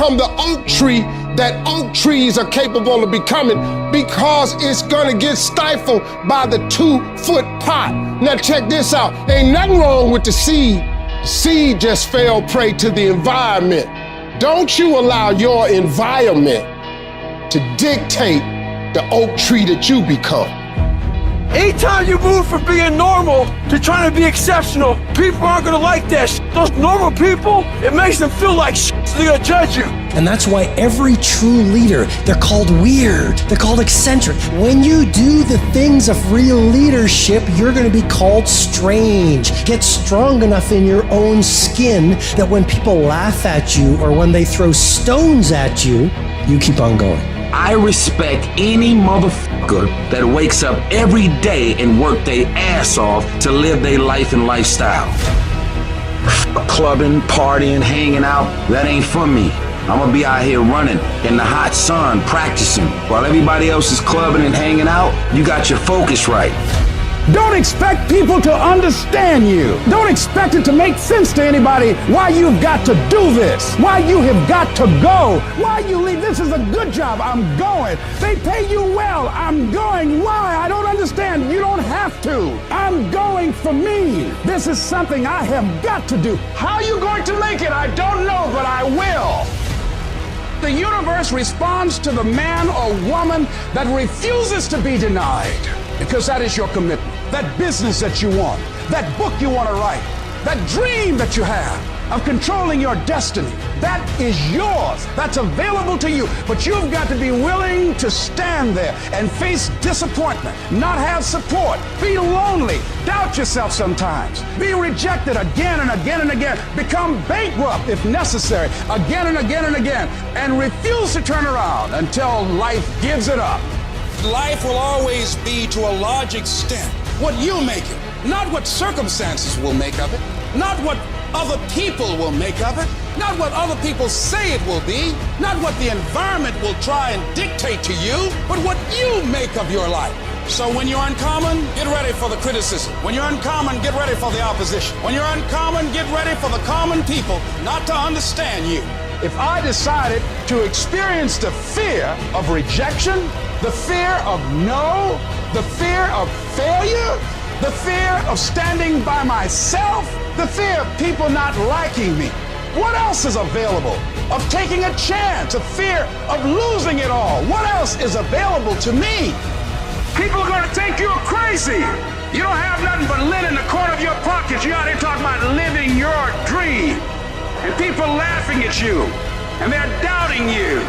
become the oak tree that oak trees are capable of becoming, because it's gonna get stifled by the 2-foot pot. Now check this out. Ain't nothing wrong with the seed. The seed just fell prey to the environment. Don't you allow your environment to dictate the oak tree that you become. Anytime you move from being normal to trying to be exceptional, people aren't gonna like that shit. Those normal people, it makes them feel like shit, so they're gonna judge you. And that's why every true leader, they're called weird, they're called eccentric. When you do the things of real leadership, you're gonna be called strange. Get strong enough in your own skin that when people laugh at you or when they throw stones at you, you keep on going. I respect any motherfucker that wakes up every day and work their ass off to live their life and lifestyle. Clubbing, partying, hanging out, that ain't for me. I'm gonna be out here running in the hot sun, practicing. While everybody else is clubbing and hanging out, you got your focus right. Don't expect people to understand you. Don't expect it to make sense to anybody why you've got to do this, why you have got to go, why you leave. This is a good job. I'm going. They pay you well. I'm going. Why? I don't understand. You don't have to. I'm going for me. This is something I have got to do. How are you going to make it? I don't know, but I will. The universe responds to the man or woman that refuses to be denied, because that is your commitment. That business that you want, that book you want to write, that dream that you have of controlling your destiny, that is yours. That's available to you. But you've got to be willing to stand there and face disappointment, not have support, be lonely, doubt yourself sometimes, be rejected again and again and again, become bankrupt if necessary, again and again and again, and refuse to turn around until life gives it up. Life will always be, to a large extent, what you make it, not what circumstances will make of it, not what other people will make of it, not what other people say it will be, not what the environment will try and dictate to you, but what you make of your life. So when you're uncommon, get ready for the criticism. When you're uncommon, get ready for the opposition. When you're uncommon, get ready for the common people not to understand you. If I decided to experience the fear of rejection, the fear of no, the fear of failure, the fear of standing by myself, the fear of people not liking me, what else is available? Of taking a chance, a fear of losing it all, what else is available to me? People are going to think you're crazy. You don't have nothing but lint in the corner of your pockets. You're out here talking about living your dream. And people laughing at you, and they're doubting you.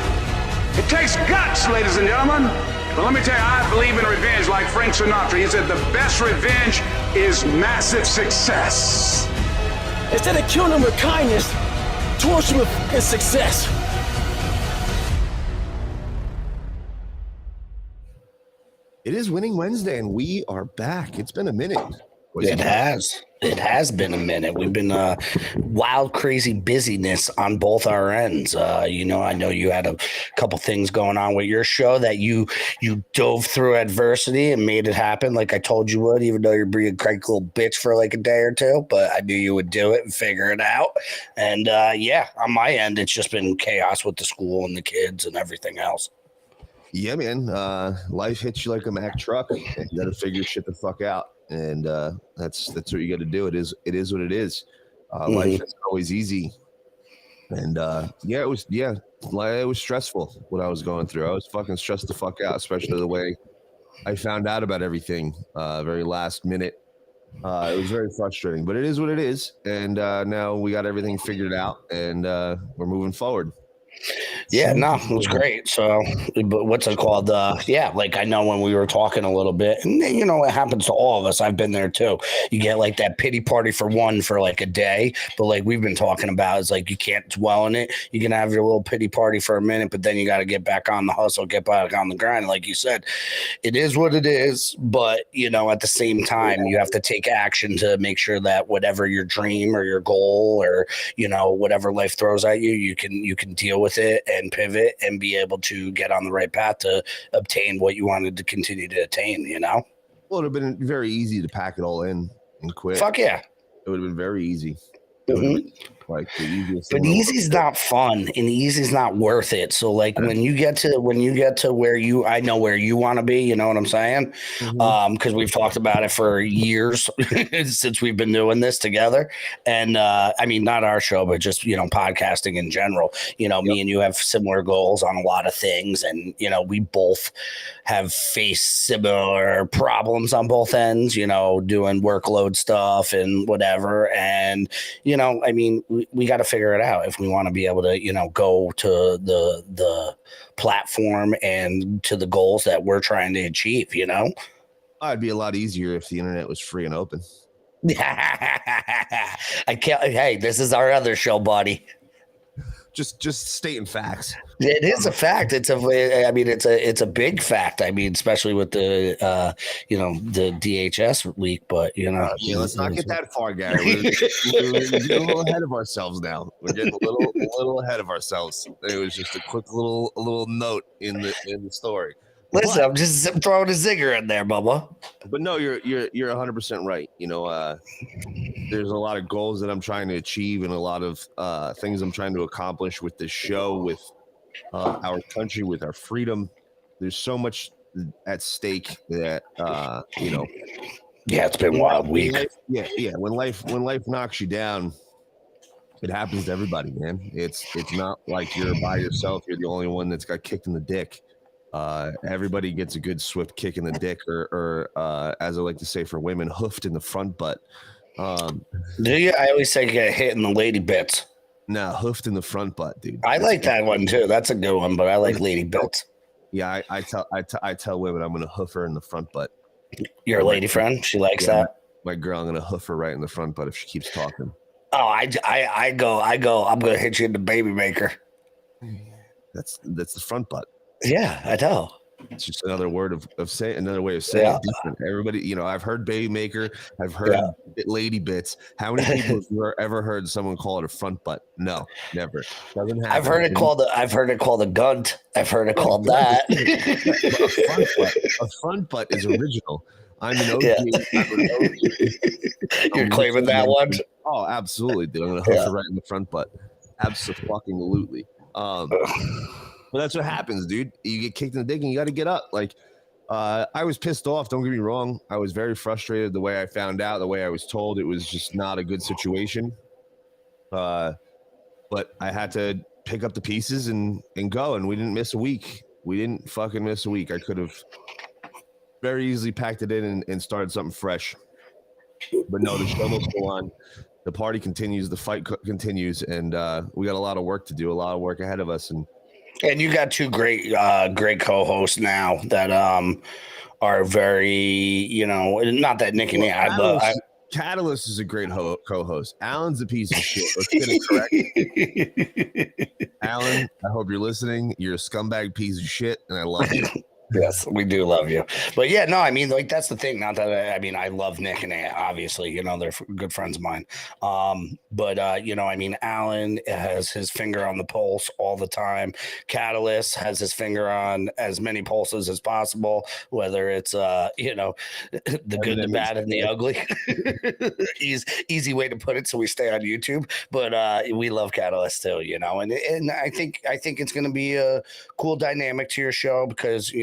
It takes guts, ladies and gentlemen. But let me tell you, I believe in revenge like Frank Sinatra. He said the best revenge is massive success. Instead of killing them with kindness, torture them with fucking success. It is Winning Wednesday, and we are back. It's been a minute. It has. It has been a minute. We've been wild, crazy busyness on both our ends. I know you had a couple things going on with your show that you dove through adversity and made it happen like I told you would, even though you're being a cranky little bitch for like a day or two. But I knew you would do it and figure it out. And on my end, it's just been chaos with the school and the kids and everything else. Yeah, man. Life hits you like a Mack truck. And you got to figure shit the fuck out. And that's what you got to do. It is what it is. Life isn't always easy. And it was stressful what I was going through. I was fucking stressed the fuck out, especially the way I found out about everything very last minute. It was very frustrating, but it is what it is. And now we got everything figured out, and we're moving forward. Yeah, no, it was great. So, but what's it called? Like I know when we were talking a little bit, and it happens to all of us. I've been there too. You get like that pity party for like a day, but like we've been talking about, is like you can't dwell in it. You can have your little pity party for a minute, but then you got to get back on the hustle, get back on the grind. Like you said, it is what it is. But at the same time, you have to take action to make sure that whatever your dream or your goal or whatever life throws at you, you can deal with it and pivot and be able to get on the right path to obtain what you wanted to continue to attain, Well, it would have been very easy to pack it all in and quit. Fuck yeah. It would have been very easy. Mm-hmm. Like the easiest But thing. easy's not fun, and easy's not worth it. So like when you get to where I know where you want to be, you know what I'm saying? Because we've talked about it for years since we've been doing this together. And I mean, not our show, but just podcasting in general. Me and you have similar goals on a lot of things, and we both have faced similar problems on both ends. Doing workload stuff and whatever, and I mean, we got to figure it out if we want to be able to, go to the platform and to the goals that we're trying to achieve, It'd be a lot easier if the internet was free and open. I can't. Hey, this is our other show, buddy. Just stating facts. It is a fact. It's a big fact. I mean, especially with the the DHS leak. But let's not get that far, Gary. We're getting a little ahead of ourselves now. We're getting a little ahead of ourselves. It was just a quick little note in the story. Listen, I'm just throwing a zinger in there, Bubba. But no, you're 100% right. There's a lot of goals that I'm trying to achieve, and a lot of things I'm trying to accomplish with this show, with our country, with our freedom. There's so much at stake that Yeah, it's been a wild week. When life knocks you down, it happens to everybody, man. It's not like you're by yourself. You're the only one that's got kicked in the dick. Everybody gets a good swift kick in the dick, or as I like to say for women, hoofed in the front butt. Do you? I always say get hit in the lady bits. Nah, hoofed in the front butt, dude. I like that one too. That's a good one, but I like lady bits. Yeah, I tell women I'm gonna hoof her in the front butt. Your lady friend, she likes that. My girl, I'm gonna hoof her right in the front butt if she keeps talking. Oh, I go. I'm gonna hit you in the baby maker. That's the front butt. Yeah, I know. It's just another word of saying, another way of saying it. Everybody, I've heard baby maker, I've heard lady bits. How many people have ever heard someone call it a front butt? No, never. Doesn't happen. I've heard it called a gunt. I've heard it called that. A front butt is original. I'm an OG. You're claiming that one? Oh, absolutely, dude. I'm gonna hoof her right in the front butt. Absolutely. But that's what happens, dude. You get kicked in the dick and you got to get up. Like, I was pissed off. Don't get me wrong. I was very frustrated the way I found out, the way I was told. It was just not a good situation. But I had to pick up the pieces and go. And we didn't miss a week. We didn't fucking miss a week. I could have very easily packed it in and started something fresh. But no, the show must go on. The party continues. The fight continues. And we got a lot of work to do, a lot of work ahead of us. And you got two great co-hosts now that are very, not that Nick and Catalyst is a great co-host. Alan's a piece of shit. Let's get it correct. Alan, I hope you're listening. You're a scumbag piece of shit, and I love you. Yes, we do love you. But yeah, no, I mean, like, that's the thing. Not that I love Nick and Ant, obviously, they're good friends of mine. But Alan has his finger on the pulse all the time. Catalyst has his finger on as many pulses as possible, whether it's, the good, the bad, and the ugly. Easy way to put it. So we stay on YouTube, but we love Catalyst too, and I think it's going to be a cool dynamic to your show because,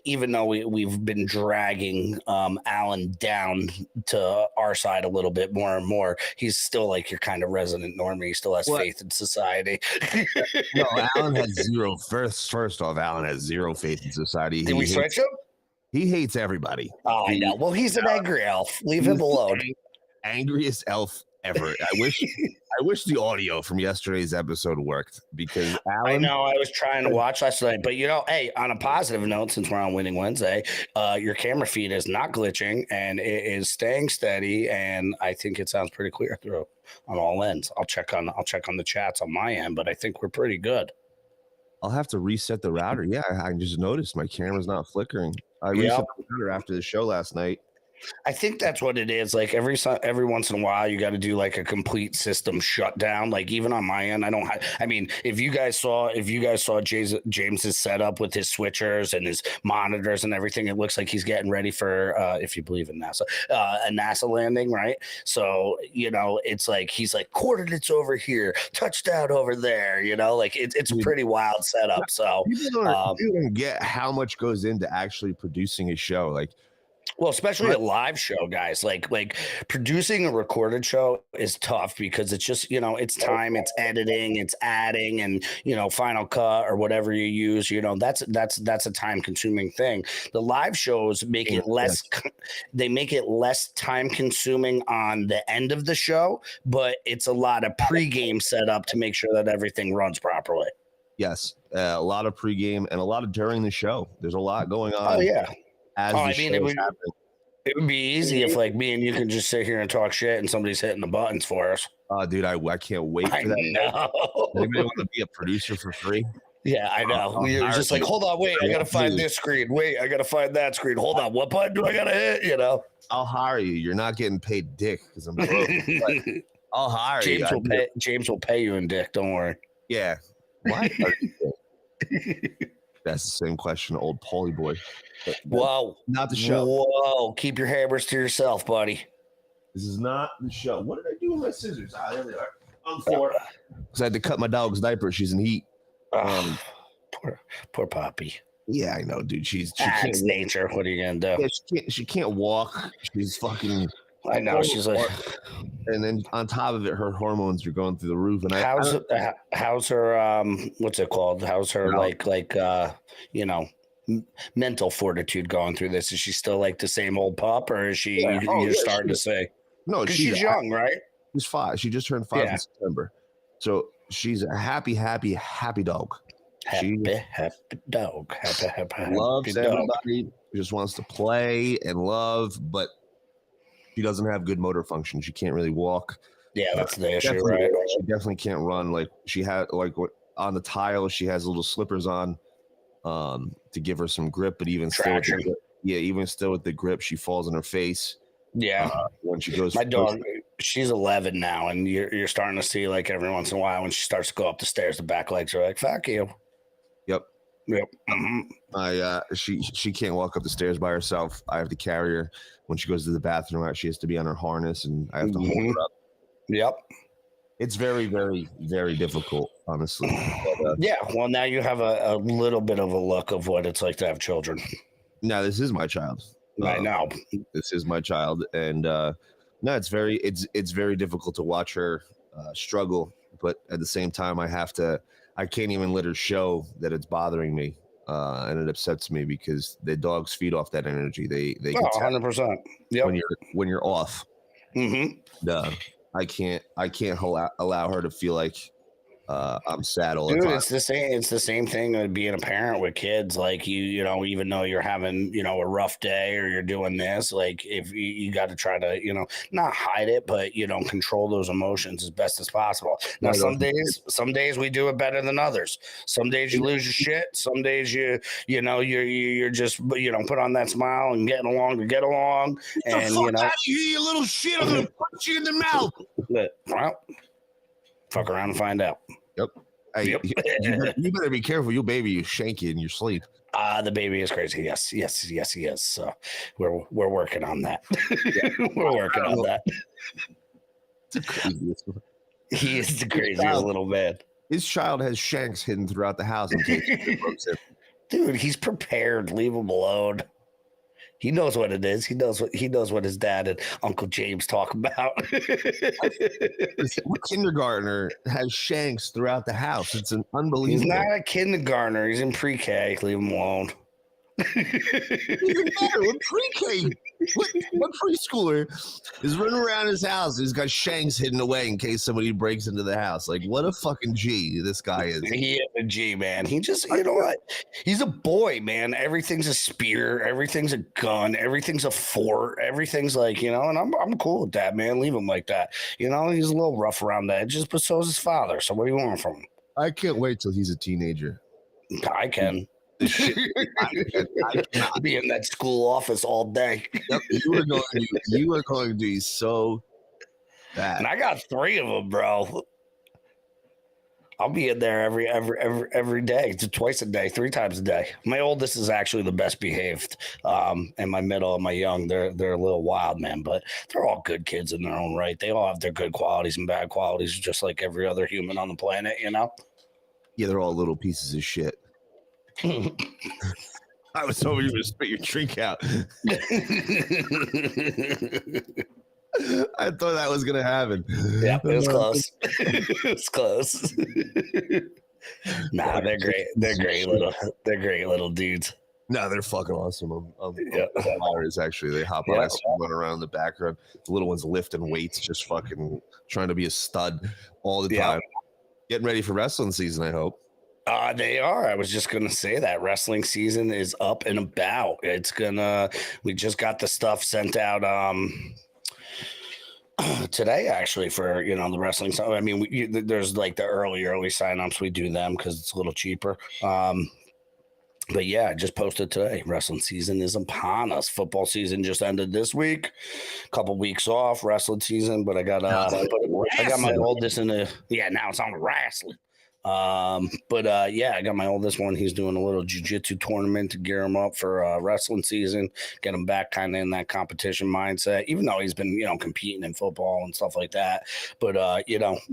even though we've been dragging Alan down to our side a little bit more and more, he's still like your kind of resident normie. He still has faith in society. No, Alan has zero. First off, Alan has zero faith in society. Did we switch him? He hates everybody. Oh, I know. Well, he's an angry elf. Leave him alone. Angriest elf ever. I wish the audio from yesterday's episode worked because Alan. I know. I was trying to watch last night, but hey, on a positive note, since we're on Winning Wednesday, your camera feed is not glitching and it is staying steady, and I think it sounds pretty clear through on all ends. I'll check on the chats on my end, but I think we're pretty good. I'll have to reset the router. Yeah, I just noticed my camera's not flickering. I reset the router after the show last night. I think that's what it is. Like every once in a while, you got to do like a complete system shutdown. Like even on my end, I mean, if you guys saw James's setup with his switchers and his monitors and everything, it looks like he's getting ready for, if you believe in NASA, a NASA landing, right? So it's like he's like coordinates over here, touchdown over there. Like it's a pretty wild setup. So people don't get how much goes into actually producing a show. Like, well, especially a live show, guys. Like producing a recorded show is tough because it's just, it's time, it's editing, it's adding, and Final Cut or whatever you use. That's a time consuming thing. The live shows make it less. They make it less time consuming on the end of the show, but it's a lot of pregame setup to make sure that everything runs properly. Yes, a lot of pregame and a lot of during the show. There's a lot going on. Oh yeah. It would be easy if like me and you can just sit here and talk shit and somebody's hitting the buttons for us. Oh, dude, I can't wait for that. Know. Anybody want to be a producer for free? Yeah, I know. We're just like, hold on, wait, I gotta find this screen. Wait, I gotta find that screen. Hold on, what button do I gotta hit? I'll hire you. You're not getting paid dick because I'm broke. I'll hire James you. James will pay you in dick. Don't worry. Yeah. What? That's the same question, old Paulie boy. Whoa. Not the show. Whoa. Keep your hammers to yourself, buddy. This is not the show. What did I do with my scissors? There they are. On the floor. Because I had to cut my dog's diaper. She's in heat. Poor Poppy. Yeah, I know, dude. It's nature. What are you going to do? Yeah, she can't walk. She's fucking... I know. She's like... And then on top of it, her hormones are going through the roof. And how's her what's it called? How's her mental fortitude going through this? Is she still like the same old pup, or is she you're starting to say? No, she's young, right? She's 5. She just turned 5 in September. So she's a happy dog. Happy dog. Happy loves dog. everybody. Just wants to play and love, but she doesn't have good motor function. She can't really walk. Yeah, that's the issue, right? She definitely can't run. Like she had, on the tile, she has little slippers on to give her some grip. But even still, with the grip, she falls on her face. Yeah, when she goes. My dog, she's 11 now, and you're starting to see like every once in a while when she starts to go up the stairs, the back legs are like, "Fuck you." Yep. Mm-hmm. She can't walk up the stairs by herself. I have to carry her when she goes to the bathroom. She has to be on her harness, and I have to hold her up. Yep. It's very, very, very difficult, honestly. But, yeah. Well, now you have a little bit of a look of what it's like to have children. No, this is my child. I know. This is my child, and no, it's very difficult to watch her struggle. But at the same time, I can't even let her show that it's bothering me, and it upsets me because the dogs feed off that energy. They 100%. Yeah. When you're off. Mm-hmm. I can't allow her to feel like I'm sad all the time. It's the same thing with being a parent with kids. Like even though you're having a rough day or you're doing this, like if you got to try to not hide it, but control those emotions as best as possible. Now some days we do it better than others. Some days you lose your shit. Some days you're just put on that smile and getting along to get along. Get the fuck out of here, you little shit! I'm gonna punch you in the mouth. Well, fuck around and find out. Yep. Hey, yep. you better be careful. Your baby, you shank you in your sleep. The baby is crazy. Yes, he is. So we're working on that. We're working on that. He is the craziest little man. His child has shanks hidden throughout the house in case he breaks it. Dude, he's prepared. Leave him alone. He knows what it is. He knows what his dad and Uncle James talk about. What kindergartner has shanks throughout the house? It's an unbelievable. He's not a kindergartner. He's in pre-K. Leave him alone. Even better, what pre-K? What preschooler is running around his house? He's got shanks hidden away in case somebody breaks into the house. Like, what a fucking G this guy is. He is a G, man. He just, what? He's a boy, man. Everything's a spear. Everything's a gun. Everything's a fort. Everything's like, and I'm cool with that, man. Leave him like that. He's a little rough around the edges, but so is his father. So what do you want from him? I can't wait till he's a teenager. I can. This shit, I cannot be in that school office all day. Yep, you are going to be so bad. And I got 3 of them, bro. I'll be in there every day, twice a day, 3 times a day. My oldest is actually the best behaved, and my middle and my young, they're a little wild, man, but they're all good kids in their own right. They all have their good qualities and bad qualities, just like every other human on the planet, you know? Yeah, they're all little pieces of shit. I was hoping you were going to spit your drink out. I thought that was going to happen. Yeah, it was close. It was close. Nah, they're great. They're great little dudes. No, they're fucking awesome. Hilarious, actually. They hop on us, run around in the background. The little ones lifting weights, just fucking trying to be a stud all the time. Getting ready for wrestling season, I hope. They are. I was just gonna say that wrestling season is up and about. We just got the stuff sent out today, actually, for the wrestling. So I mean, there's like the early signups. We do them because it's a little cheaper. But yeah, I just posted today. Wrestling season is upon us. Football season just ended this week. Couple weeks off wrestling season, but I got my oldest in the now it's on wrestling. I got my oldest one. He's doing a little jiu-jitsu tournament to gear him up for wrestling season, get him back kind of in that competition mindset, even though he's been, competing in football and stuff like that. But,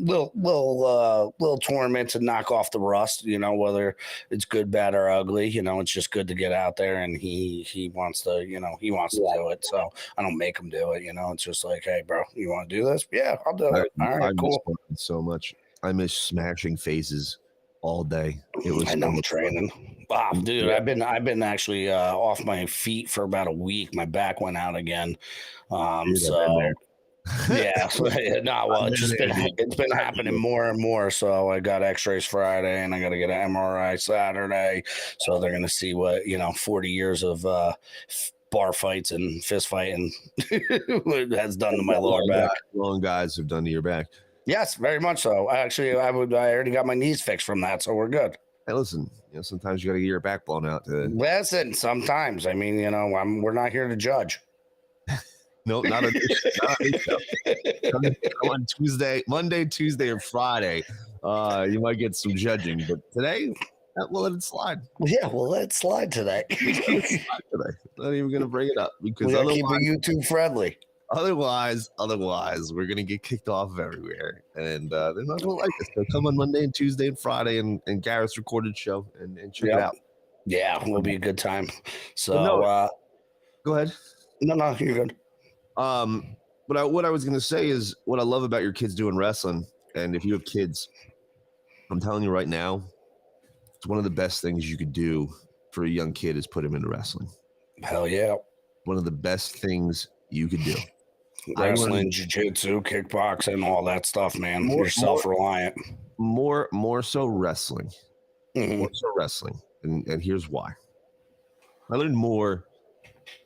little tournament to knock off the rust, whether it's good, bad, or ugly, it's just good to get out there, and he wants to, he wants to do it. So I don't make him do it, it's just like, hey, bro, you want to do this? Yeah, I'll do it. All right, cool. So much. I miss smashing faces all day. It was training. Wow, dude, yeah. I've been actually off my feet for about a week. My back went out again. It's been happening more and more. So I got X-rays Friday, and I got to get an MRI Saturday. So they're gonna see what 40 years of bar fights and fist fighting has done to my lower back. Long guys have done to your back. Yes, very much so. Actually, I already got my knees fixed from that, so we're good. Hey, listen, sometimes you got to get your back blown out. Listen, sometimes. I mean, we're not here to judge. No, not on Tuesday, Monday, Tuesday, or Friday. You might get some judging, but today, we'll let it slide. Yeah, we'll let it slide today. Not even going to bring it up because we're keep it YouTube friendly. Otherwise, we're gonna get kicked off of everywhere, and they're not gonna like us. They'll come on Monday and Tuesday and Friday, and Garrett's recorded show, and check it out. Yeah, it'll be a good time. So, go ahead. No, you're good. What I was gonna say is what I love about your kids doing wrestling, and if you have kids, I'm telling you right now, it's one of the best things you could do for a young kid is put him into wrestling. Hell yeah! One of the best things you could do. Wrestling, jiu-jitsu, kickboxing, all that stuff, man. You're self-reliant. More so wrestling. Mm-hmm. More so wrestling. And here's why. I learned more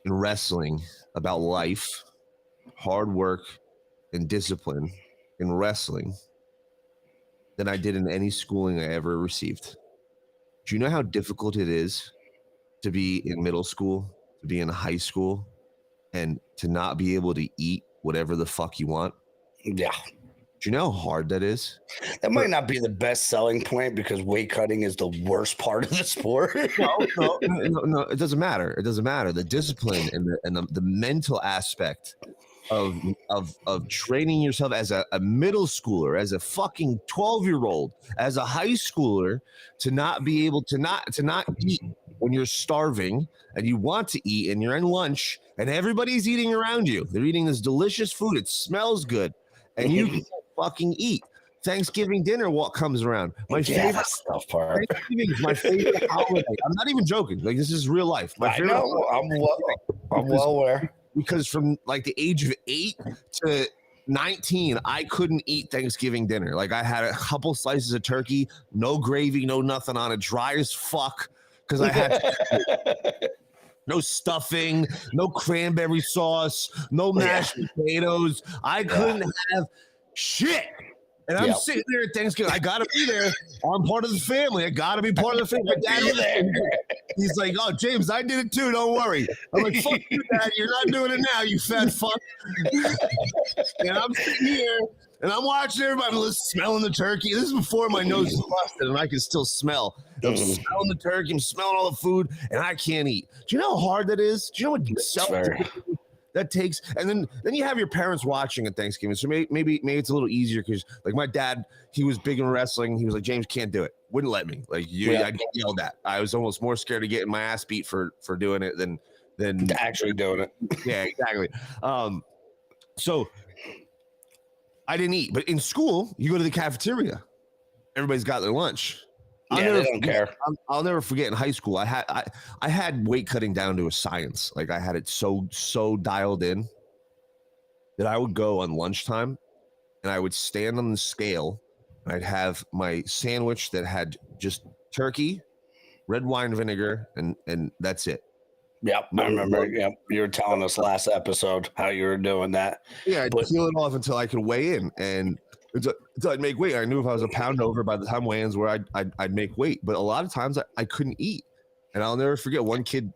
in wrestling about life, hard work, and discipline in wrestling than I did in any schooling I ever received. Do you know how difficult it is to be in middle school, to be in high school, and to not be able to eat whatever the fuck you want? Yeah. Do you know how hard that is? That might not be the best selling point because weight cutting is the worst part of the sport. No, it doesn't matter. It doesn't matter. The discipline and the mental aspect of training yourself as a middle schooler, as a fucking 12-year-old, as a high schooler, to not be able to not eat when you're starving and you want to eat and you're in lunch and everybody's eating around you. They're eating this delicious food. It smells good. And you can't fucking eat. Thanksgiving dinner, what comes around? My favorite stuff part. Thanksgiving is my favorite holiday. I'm not even joking. Like, this is real life. I know. I'm well aware. Because from like the age of 8 to 19, I couldn't eat Thanksgiving dinner. Like, I had a couple slices of turkey, no gravy, no nothing on it, dry as fuck. Because I had no stuffing, no cranberry sauce, no mashed potatoes. I couldn't have shit. And I'm sitting there at Thanksgiving. I gotta be there. I'm part of the family. I gotta be part of the family. My dad was there. He's like, "Oh, James, I did it too. Don't worry." I'm like, "Fuck you, Dad. You're not doing it now, you fat fuck." And I'm sitting here and I'm watching everybody smelling the turkey. This is before my nose is busted and I can still smell. I'm smelling the turkey. I'm smelling all the food, and I can't eat. Do you know how hard that is? Do you know what self that takes? And then you have your parents watching at Thanksgiving, so maybe it's a little easier because like my dad, he was big in wrestling. He was like, James, can't do it, wouldn't let me. Like I get yelled at. I was almost more scared of getting my ass beat for doing it than actually doing it. Yeah, exactly. So I didn't eat, but in school you go to the cafeteria, everybody's got their lunch. They don't care. I'll never forget in high school, I had weight cutting down to a science. Like I had it so dialed in that I would go on lunchtime and I would stand on the scale and I'd have my sandwich that had just turkey, red wine vinegar, and that's it. Yep, I remember. Yep, you were telling us last episode how you were doing that. Yeah, I'd peel it off until I could weigh in, and until I'd make weight. I knew if I was a pound over by the time weigh-ins where I'd make weight. But a lot of times I couldn't eat, and I'll never forget one kid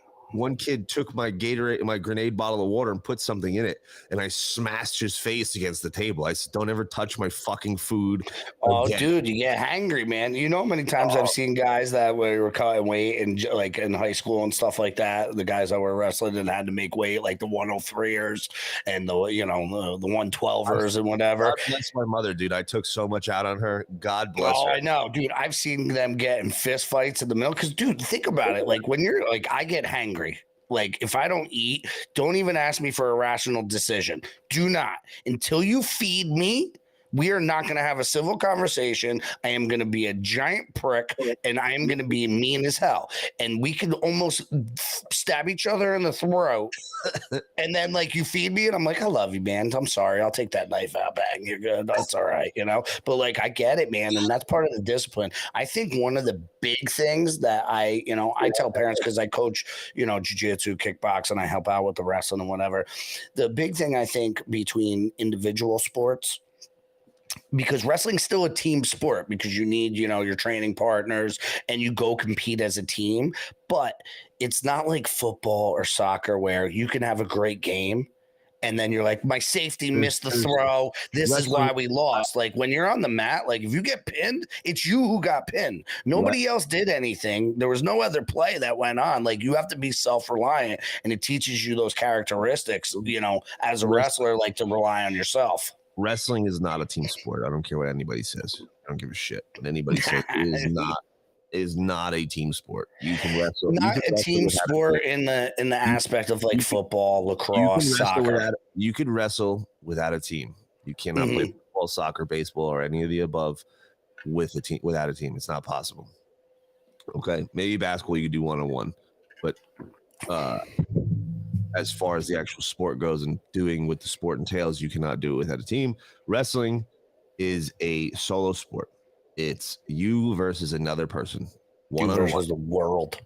took my Gatorade, my grenade bottle of water, and put something in it, and I smashed his face against the table. I said, "Don't ever touch my fucking food." Oh, dude, you get hangry, man. You know how many times I've seen guys that were cutting weight and like in high school and stuff like that. The guys that were wrestling and had to make weight, like the 103ers and the 112ers and whatever. God bless my mother, dude. I took so much out on her. God bless her. I know, dude. I've seen them get in fist fights in the middle. Because, dude, think about it. Like when you're like, I get hangry. Like if I don't eat, don't even ask me for a rational decision. Do not. Until you feed me, we are not going to have a civil conversation. I am going to be a giant prick and I am going to be mean as hell. And we can almost stab each other in the throat. And then like you feed me and I'm like, I love you, man. I'm sorry. I'll take that knife out, bang. You're good. That's all right. But like, I get it, man. And that's part of the discipline. I think one of the big things that I tell parents, because I coach, jiu-jitsu, kickbox, and I help out with the wrestling and whatever. The big thing I think between individual sports, because wrestling's still a team sport because you need, your training partners and you go compete as a team. But it's not like football or soccer where you can have a great game and then you're like, my safety missed the throw. This is why we lost. Like when you're on the mat, like if you get pinned, it's you who got pinned. Nobody else did anything. There was no other play that went on. Like you have to be self-reliant, and it teaches you those characteristics, as a wrestler, like to rely on yourself. Wrestling is not a team sport. I don't care what anybody says. I don't give a shit what anybody says. It is not a team sport. You can wrestle. Not a team sport in the aspect of like football, lacrosse, soccer. You could wrestle without a team. You cannot play football, soccer, baseball, or any of the above with a team without a team. It's not possible. Okay, maybe basketball you could do 1-on-1, but as far as the actual sport goes and doing what the sport entails, you cannot do it without a team. Wrestling is a solo sport. It's you versus another person. One-on-one versus the world.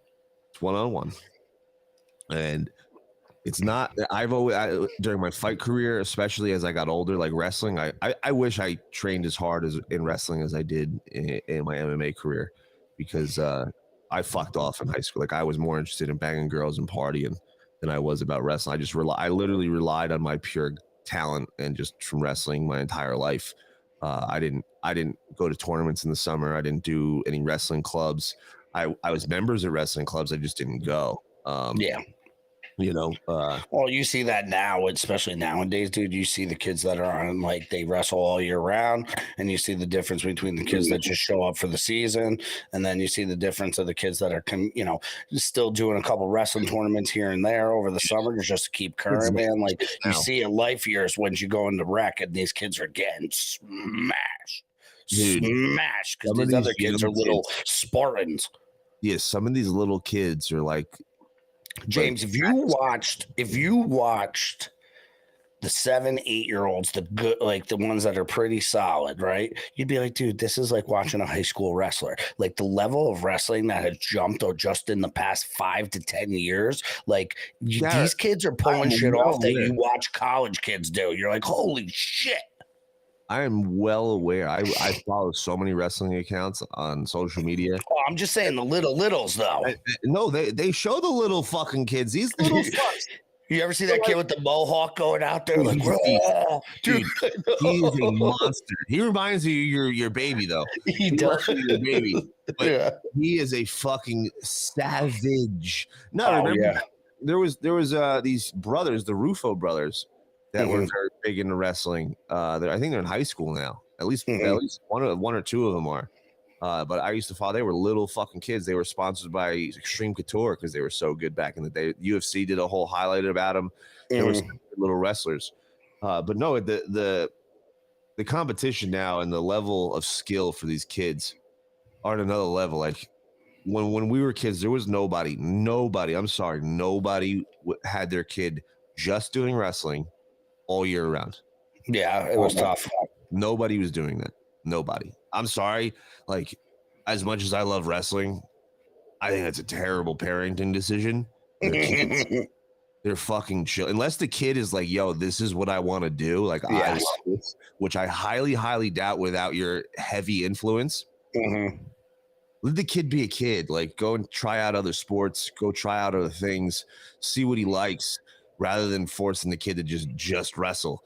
It's 1-on-1. And it's not, during my fight career, especially as I got older, like wrestling, I wish I trained as hard in wrestling as I did in my MMA career, because I fucked off in high school. Like I was more interested in banging girls and partying than I was about wrestling. I literally relied on my pure talent and just from wrestling my entire life. I didn't go to tournaments in the summer. I didn't do any wrestling clubs. I was members of wrestling clubs. I just didn't go. Well, you see that now, especially nowadays, dude. You see the kids that are on, like, they wrestle all year round, and you see the difference between the kids that just show up for the season, and then you see the difference of the kids that are, still doing a couple wrestling tournaments here and there over the summer just to keep current, man. Like, you see in life years when you go into rec, and these kids are getting smashed. Smashed, because these other kids are little Spartans. Yeah, some of these little kids are like, James, if you watched the 7-8-year-olds, the good, like the ones that are pretty solid, right? You'd be like, dude, this is like watching a high school wrestler. Like the level of wrestling that has jumped or just in the past 5 to 10 years. Like these kids are pulling shit off that you watch college kids do. You're like, holy shit. I am well aware. I follow so many wrestling accounts on social media. Oh, I'm just saying the littles though. No, they show the little fucking kids. These little fucks. You ever see that kid with the mohawk going out there like, dude, he is a monster. He reminds you of your baby though. He does. Your baby, but Yeah. he is a fucking savage. No, remember there was these brothers, the Rufo brothers, that were very big into wrestling. I think they're in high school now. At least one or two of them are. But I used to follow. They were little fucking kids. They were sponsored by Extreme Couture because they were so good back in the day. UFC did a whole highlight about them. They were little wrestlers. But no, the competition now and the level of skill for these kids are at another level. Like when we were kids, there was nobody. I'm sorry, nobody had their kid just doing wrestling all year round. Yeah, it was tough. Nobody was doing that. Nobody. I'm sorry. Like, as much as I love wrestling, I think that's a terrible parenting decision. They're fucking chill. Unless the kid is like, yo, this is what I want to do. Like, I love this, which I highly, highly doubt without your heavy influence. Let the kid be a kid. Like, go and try out other sports. Go try out other things. See what he likes, rather than forcing the kid to just wrestle.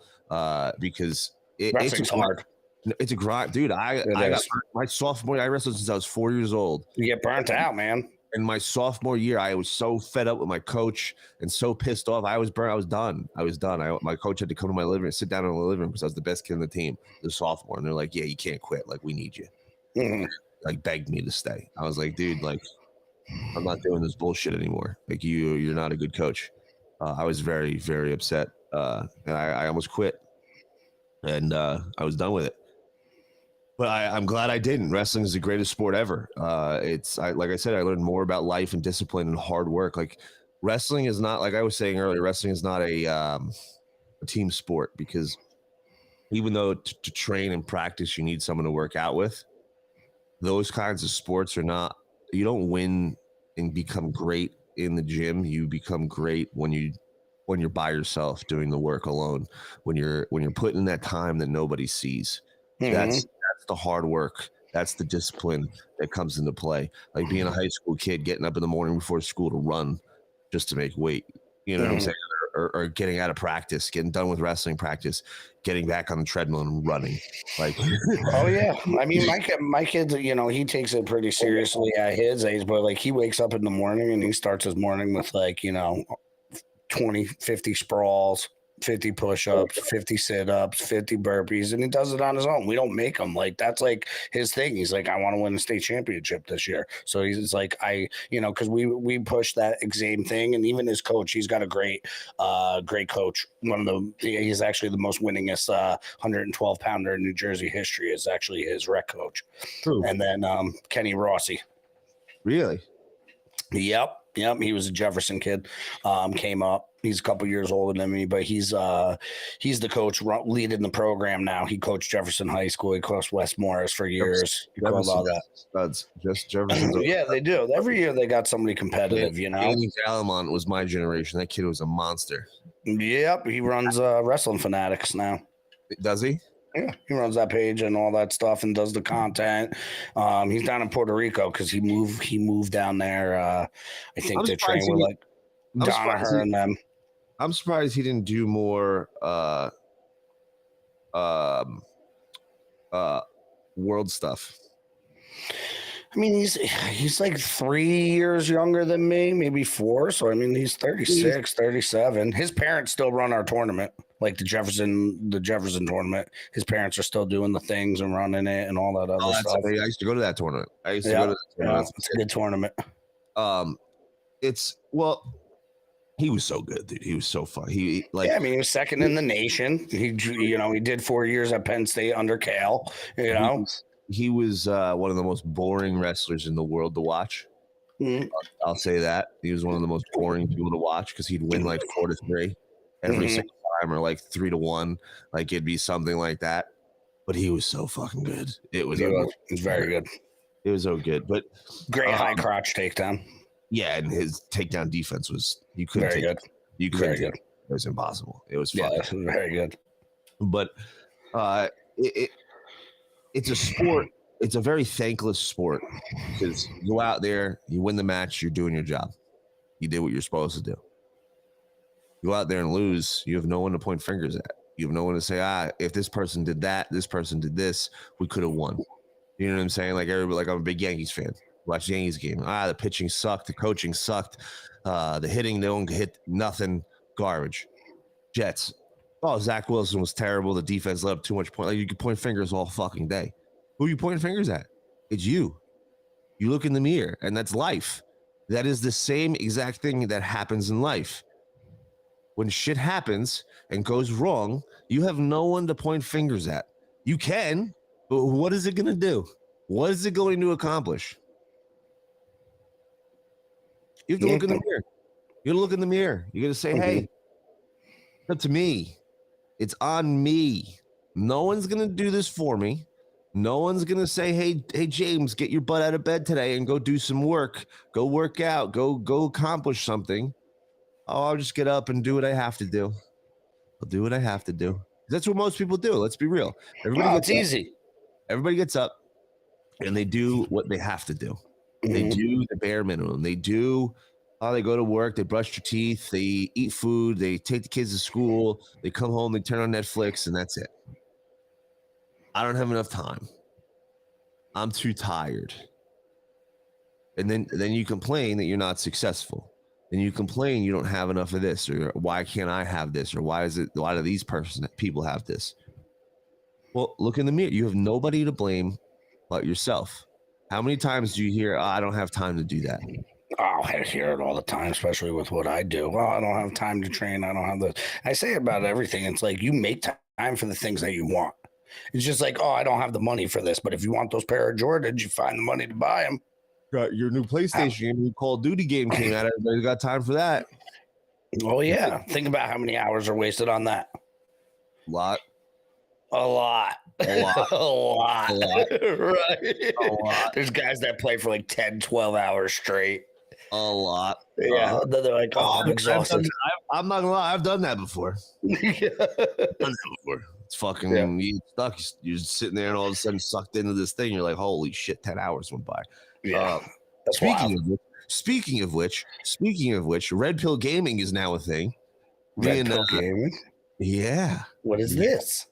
Because it's hard. It's a grind, dude. I got my sophomore year. I wrestled since I was 4 years old. You get burnt out, man. In my sophomore year, I was so fed up with my coach and so pissed off. I was burnt. I was done. My coach had to come to my living room, sit down in the living room because I was the best kid in the team, the sophomore. And they're like, "Yeah, you can't quit. Like, we need you." Like, begged me to stay. I was like, "Dude, like, I'm not doing this bullshit anymore. Like, you're not a good coach." I was very, very upset, and I almost quit. And I was done with it. But I'm glad I didn't. Wrestling is the greatest sport ever. Like I said, I learned more about life and discipline and hard work. Like, wrestling is not, like I was saying earlier, wrestling is not a team sport, because even though to train and practice, you need someone to work out with, those kinds of sports are not, you don't win and become great in the gym. You become great when you're by yourself doing the work alone, when you're putting in that time that nobody sees. That's the hard work. That's the discipline that comes into play. Like being a high school kid, getting up in the morning before school to run just to make weight. You know what I'm saying? Or getting out of practice, getting done with wrestling practice, getting back on the treadmill and running. Like, oh yeah. I mean, my kid, you know, he takes it pretty seriously at his age, but like he wakes up in the morning and he starts his morning with like, you know, 20, 50 sprawls, 50 push-ups, 50 sit-ups, 50 burpees, and he does it on his own. We don't make him. Like, that's like his thing. He's like, I want to win a state championship this year. So he's like, because we push that same thing. And even his coach, he's got a great coach. He's actually the most winningest 112-pounder in New Jersey history is actually his rec coach. True. And then Kenny Rossi. Really? Yep. He was a Jefferson kid. Came up. He's a couple years older than me, but he's the coach leading the program now. He coached Jefferson High School. He coached West Morris for years. All that. Studs. Just Jefferson. Yeah, they do. Every year they got somebody competitive. You know, Andy Galamont was my generation. That kid was a monster. Yep, he runs Wrestling Fanatics now. Does he? Yeah, he runs that page and all that stuff and does the content. He's down in Puerto Rico because he moved down there. I think to train with like Donaher and them. I'm surprised he didn't do more world stuff. I mean, he's like 3 years younger than me, maybe 4. So I mean, he's 36, 37. His parents still run our tournament, like the Jefferson tournament. His parents are still doing the things and running it and all that other stuff. I used to go to that tournament. It's a good tournament. He was so good, dude. He was so fun. He was second in the nation. He did 4 years at Penn State under Cal. He was one of the most boring wrestlers in the world to watch. I'll say that. He was one of the most boring people to watch because he'd win like 4-3 every single time, or like 3-1. Like, it'd be something like that. But he was so fucking good. It was very good. It was so good. But great high crotch takedown. Yeah, and his takedown defense was you couldn't very take good. It. You couldn't take it. It was impossible. It was fucking very good. But it's a sport. It's a very thankless sport because you go out there, you win the match, you're doing your job. You did what you're supposed to do. You go out there and lose, you have no one to point fingers at. You have no one to say, if this person did that, this person did this, we could have won. You know what I'm saying? Like everybody, like I'm a big Yankees fan. Watch the Yankees game. The pitching sucked, the coaching sucked, the hitting, they don't hit nothing, garbage. Jets. Zach Wilson was terrible. The defense let up too much point. Like you can point fingers all fucking day. Who are you pointing fingers at? It's you. You look in the mirror, and that's life. That is the same exact thing that happens in life. When shit happens and goes wrong, you have no one to point fingers at. You can, but what is it going to do? What is it going to accomplish? You have to look in the mirror. You got to look in the mirror. You got to say, hey, it's up to me. It's on me. No one's going to do this for me. No one's going to say, hey, James, get your butt out of bed today and go do some work. Go work out. Go accomplish something. I'll just get up and do what I have to do. I'll do what I have to do. That's what most people do. Let's be real. It's easy. Everybody gets up and they do what they have to do. They do the bare minimum. They do, they go to work, they brush their teeth, they eat food, they take the kids to school, they come home, they turn on Netflix, and that's it. I don't have enough time. I'm too tired. And then you complain that you're not successful. And you complain you don't have enough of this, or why can't I have this, or why do these people have this? Well, look in the mirror. You have nobody to blame but yourself. How many times do you hear, I don't have time to do that? Oh, I hear it all the time, especially with what I do. Well, I don't have time to train. I don't have this. I say about everything. It's like you make time for the things that you want. It's just like, I don't have the money for this. But if you want those pair of Jordans, you find the money to buy them. Got your new PlayStation game, new Call of Duty game came out. Everybody's got time for that. Oh, yeah. Think about how many hours are wasted on that. A lot. A lot. A lot. A lot. A lot. Right. A lot. There's guys that play for like 10, 12 hours straight. A lot. Yeah. Then they're like, I'm exhausted. I'm not gonna lie, I've done that before. It's fucking you stuck. You're sitting there and all of a sudden sucked into this thing. You're like, holy shit, 10 hours went by. Yeah. Speaking of which, Red Pill Gaming is now a thing. Red Pill Gaming? Yeah. What is this?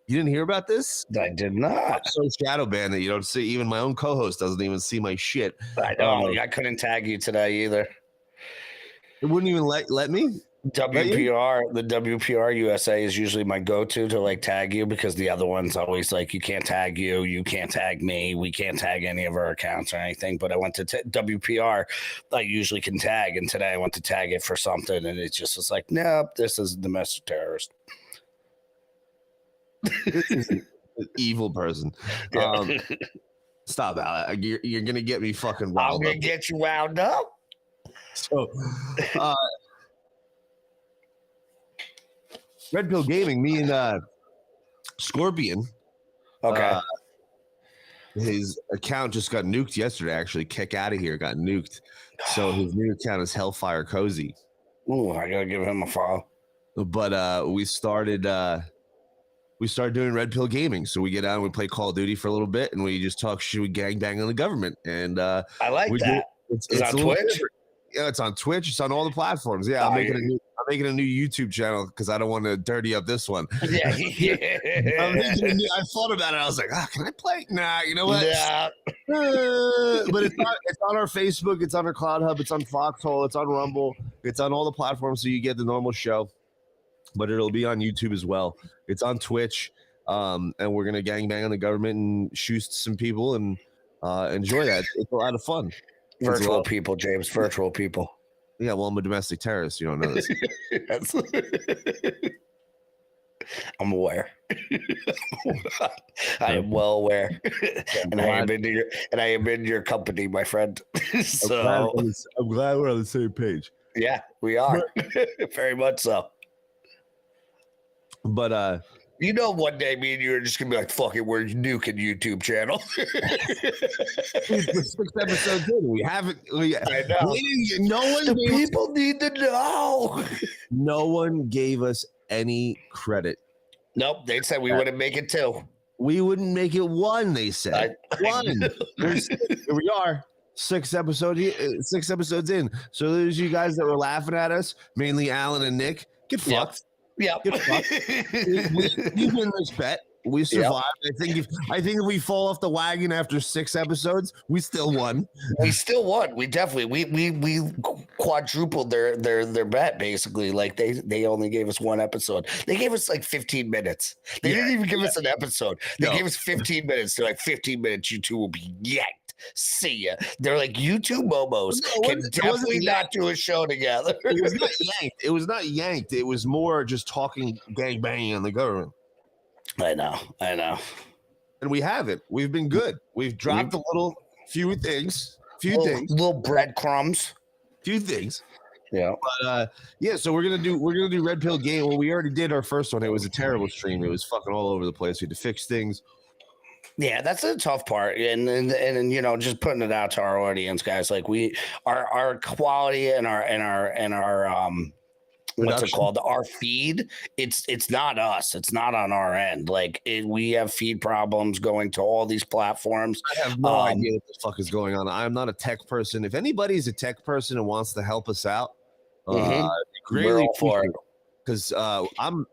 You didn't hear about this? I did not. I'm so shadow banned that you don't see. Even my own co-host doesn't even see my shit. I know. I couldn't tag you today either. It wouldn't even let me. WPR, the WPR USA is usually my go-to to like tag you because the other one's always like, you can't tag you can't tag me, we can't tag any of our accounts or anything. But I went to WPR, I usually can tag, and today I went to tag it for something, and it just was like, nope, this is domestic terrorist. This is an evil person. Stop, Al. You're gonna get me fucking wound up. I'm gonna get you wound up. So, Red Pill Gaming, me and Scorpion. Okay. His account just got nuked yesterday. Actually, kick out of here got nuked. So his new account is Hellfire Cozy. Ooh, I gotta give him a follow. But we started doing Red Pill Gaming. So we get out and we play Call of Duty for a little bit, and we just talk shit, we gangbang on the government. And I like that. It's on Twitch. Different. Yeah, it's on Twitch. It's on all the platforms. Yeah, I'm making a new YouTube channel because I don't want to dirty up this one. Yeah. I thought about it. I was like, can I play? Nah, you know what? Yeah. But it's on our Facebook. It's on our Cloud Hub. It's on Foxhole. It's on Rumble. It's on all the platforms, so you get the normal show. But it'll be on YouTube as well. It's on Twitch, and we're gonna gangbang on the government and shoot some people and enjoy that. It's a lot of fun. Virtual people, James. Virtual people. Yeah, well, I'm a domestic terrorist. You don't know this. Yes. I'm aware. I am well aware, and I am in your company, my friend. So I'm glad we're on the same page. Yeah, we are. Very much so. But you know, one day me and you are just gonna be like, "Fuck it, we're nuking YouTube channel." We're 6 episodes in. We haven't. I know. People need to know. No one gave us any credit. Nope, they said we wouldn't make it too. We wouldn't make it one. They said one. Here we are. 6 episodes in. So those you guys that were laughing at us, mainly Alan and Nick, get fucked. Yep. Get fucked. we win this bet. We survived. Yep. I think if we fall off the wagon after 6 episodes, we still won. We still won. We definitely we quadrupled their bet basically. Like they only gave us 1 episode. They gave us like 15 minutes. They didn't even give us an episode. They gave us 15 minutes. They're like 15 minutes. You two will be yanked. See ya. They're like, you two momos can definitely not do a show together. It was not yanked. It was not yanked. It was more just talking gang banging on the government. I know. And we haven't. We've been good. We've dropped few things. Little breadcrumbs. Few things. Yeah. But so we're gonna do Red Pill Game. Well, we already did our first one. It was a terrible stream. It was fucking all over the place. We had to fix things. Yeah, that's the tough part, and you know, just putting it out to our audience, guys. Like our quality and our what's it called? Our feed. It's not us. It's not on our end. Like we have feed problems going to all these platforms. I have no idea what the fuck is going on. I'm not a tech person. If anybody's a tech person and wants to help us out, greatly for it. Because I'm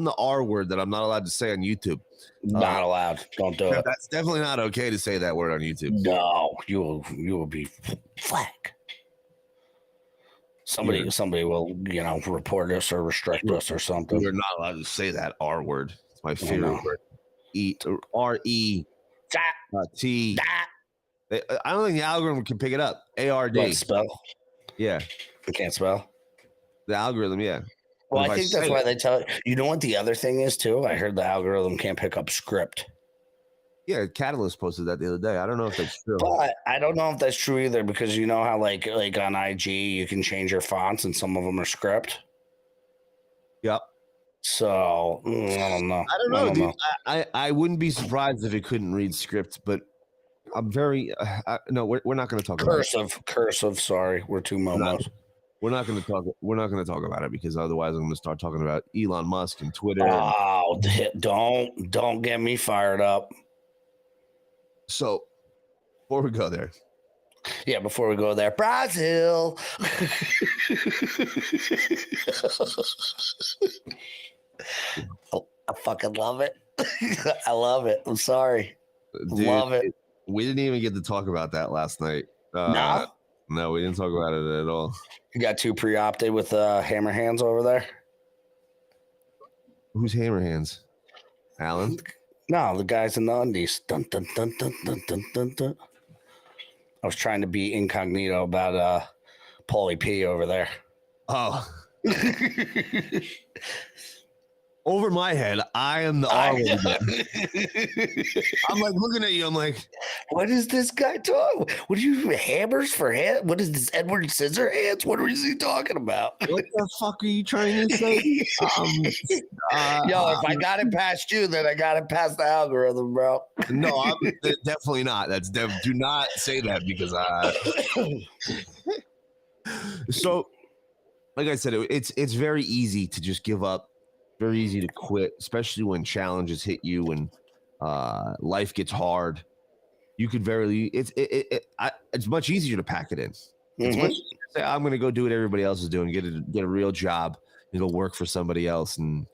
the R word that I'm not allowed to say on YouTube. Not allowed. Don't do it. That's definitely not okay to say that word on YouTube. No, you will be flagged. Somebody will, you know, report us or restrict us or something. You're not allowed to say that R word. It's my favorite word. R-E-T. I don't think the algorithm can pick it up. A-R-D. Can't spell. Yeah. You can't spell. The algorithm, yeah. Well, I think that's why they tell you know what the other thing is too? I heard the algorithm can't pick up script. Yeah, Catalyst posted that the other day. I don't know if that's true. But I don't know if that's true either, because you know how like on IG you can change your fonts and some of them are script. Yep. So I don't know. I don't know, dude. I wouldn't be surprised if it couldn't read script, but I'm very no. We're not going to talk about it. Cursive. Sorry, we're two momos. We're not going to talk about it because otherwise I'm going to start talking about Elon Musk and Twitter. Oh, don't get me fired up. So before we go there. Yeah, before we go there, Brazil. Oh, I fucking love it. I love it. I'm sorry. Dude, love it. We didn't even get to talk about that last night. No, we didn't talk about it at all. You got too pre-opted with hammer hands over there? Who's hammer hands? Alan? No, the guys in the undies. Dun, dun, dun, dun, dun, dun, dun, dun. I was trying to be incognito about Paulie P over there. Oh. Over my head, I am the R word. I'm like looking at you. I'm like, what is this guy talking? What are you hammers for hand? What is this Edward Scissorhands? What is he talking about? What the fuck are you trying to say? Yo, if I got it past you, then I got it past the algorithm, bro. No, I'm definitely not. Do not say that because So, like I said, it's very easy to just give up. Very easy to quit, especially when challenges hit you and life gets hard. You could it's much easier to pack it in. It's much easier to say, I'm going to go do what everybody else is doing, get a real job and go work for somebody else and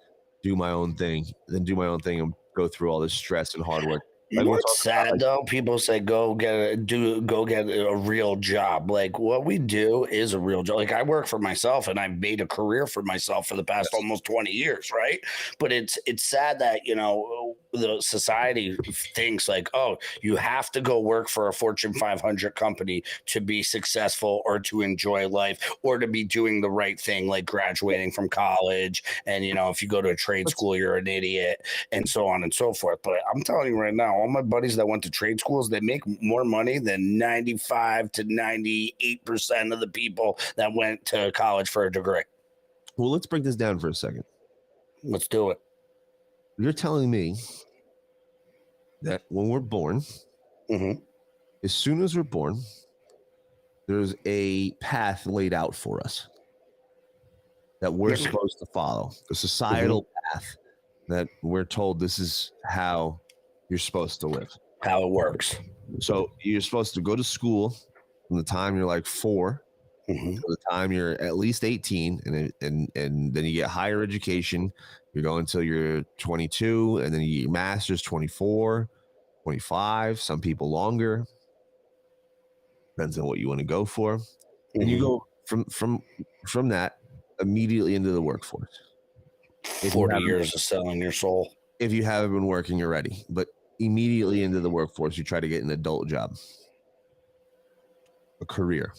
do my own thing, and go through all this stress and hard work. You know what's sad though? People say go get a real job. Like what we do is a real job. Like I work for myself and I've made a career for myself for the past almost 20 years, right? But it's sad that, you know, the society thinks like, oh, you have to go work for a Fortune 500 company to be successful or to enjoy life or to be doing the right thing, like graduating from college. And, you know, if you go to a trade school, you're an idiot and so on and so forth. But I'm telling you right now, all my buddies that went to trade schools, they make more money than 95 to 98% of the people that went to college for a degree. Well, let's break this down for a second. Let's do it. You're telling me that when we're born, as soon as we're born, there's a path laid out for us that we're supposed to follow, a societal path that we're told this is how you're supposed to live. How it works. So you're supposed to go to school from the time you're like 4 to the time you're at least 18, and then you get higher education. You're going until you're 22, and then you get your master's 24, 25. Some people longer. Depends on what you want to go for. And you go from that immediately into the workforce. 40 years of selling your soul. If you haven't been working already, but immediately into the workforce, you try to get an adult job, a career.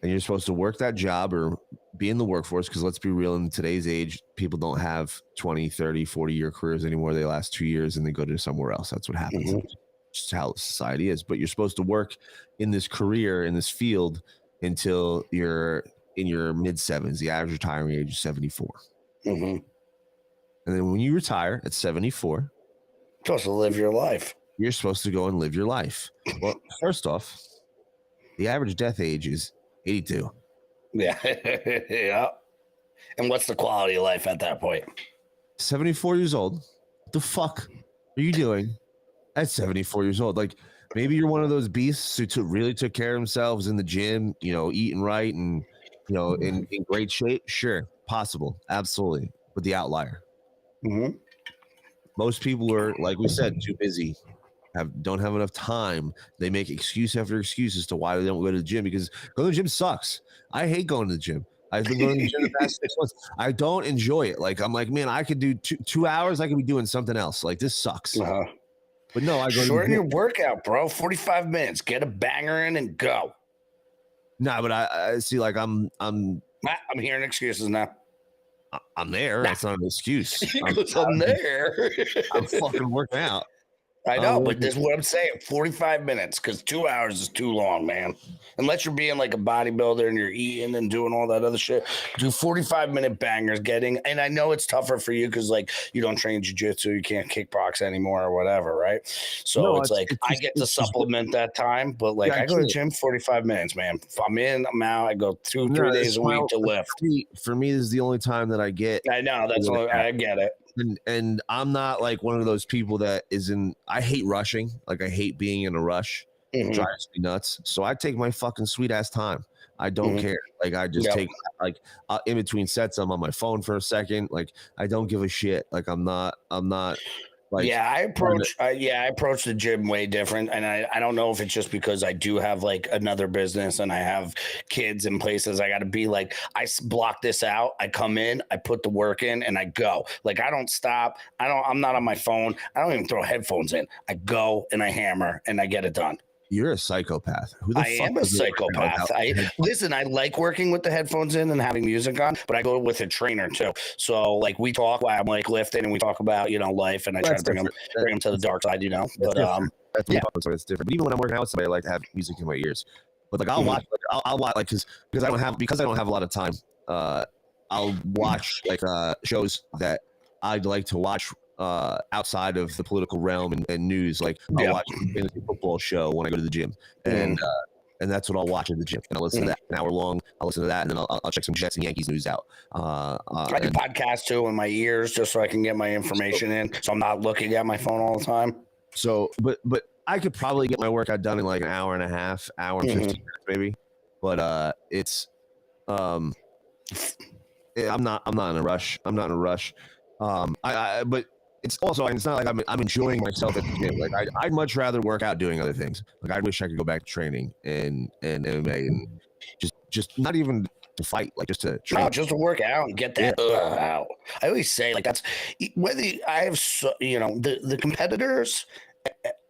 And you're supposed to work that job or be in the workforce, because let's be real, in today's age, people don't have 20, 30, 40-year careers anymore. They last 2 years and they go to somewhere else. That's what happens. Just how society is. But you're supposed to work in this career, in this field, until you're in your mid-70s. The average retiring age is 74. And then when you retire at 74, you're supposed to live your life. You're supposed to go and live your life. Well, first off, the average death age is 82. Yeah. Yeah. And what's the quality of life at that point? 74 years old. What the fuck are you doing at 74 years old? Like, maybe you're one of those beasts who really took care of themselves in the gym, you know, eating right and, you know, in great shape. Sure, possible. Absolutely. But the outlier. Most people are, like we said, too busy. Don't have enough time. They make excuse after excuse as to why they don't go to the gym, because going to the gym sucks. I hate going to the gym. I've been going to the gym the past 6 months. I don't enjoy it. Like, I'm like, man, I could do 2 hours. I could be doing something else. Like, this sucks. But no, I go shorten your workout, bro. 45 minutes. Get a banger in and go. Nah, but I see. Like, I'm hearing excuses now. I'm there. That's not an excuse. I'm there. I'm fucking working out. I know, but this is what I'm saying. 45 minutes, because 2 hours is too long, man. Unless you're being like a bodybuilder and you're eating and doing all that other shit. Do 45-minute bangers and I know it's tougher for you because, like, you don't train jiu-jitsu, you can't kickbox anymore or whatever, right? So no, I get to supplement that time, but, like, I go to the gym 45 minutes, man. If I'm in, I'm out. I go 3 days a week to lift. For me, this is the only time that I get. I know. I get it. And I'm not like one of those people that I hate rushing. Like, I hate being in a rush. It drives me nuts. So I take my fucking sweet ass time. I don't care. Like, I just take, like, in between sets, I'm on my phone for a second. Like, I don't give a shit. Like, I'm not like, I approach the gym way different. And I don't know if it's just because I do have, like, another business and I have kids and places I got to be. Like, I block this out. I come in, I put the work in, and I go. Like, I don't stop. I'm not on my phone. I don't even throw headphones in. I go and I hammer and I get it done. You're a psychopath. I am a psychopath. Listen, I like working with the headphones in and having music on, but I go with a trainer too. So, like, we talk while I'm, like, lifting, and we talk about, you know, life, and I try to bring them to the dark side, you know. But it's different. But even when I'm working out with somebody, I like to have music in my ears. But, like, I'll watch, like, because I don't have a lot of time. I'll watch, like, shows that I'd like to watch outside of the political realm and news. Like, I'll watch a fantasy football show when I go to the gym, and that's what I'll watch at the gym. And I'll listen to that an hour long. I'll listen to that, and then I'll check some Jets and Yankees news out. I do podcasts too in my ears just so I can get my information in, so I'm not looking at my phone all the time. So, but I could probably get my workout done in like an hour and a half, hour and 15 minutes maybe. But it's I'm not in a rush. I'm not in a rush. But it's also, it's not like I'm enjoying myself at the gym. Like, I'd much rather work out doing other things. Like, I wish I could go back to training and MMA and just not even to fight, like, just to train. No, just to work out and get that out. I always say, like, that's whether I have, you know, the competitors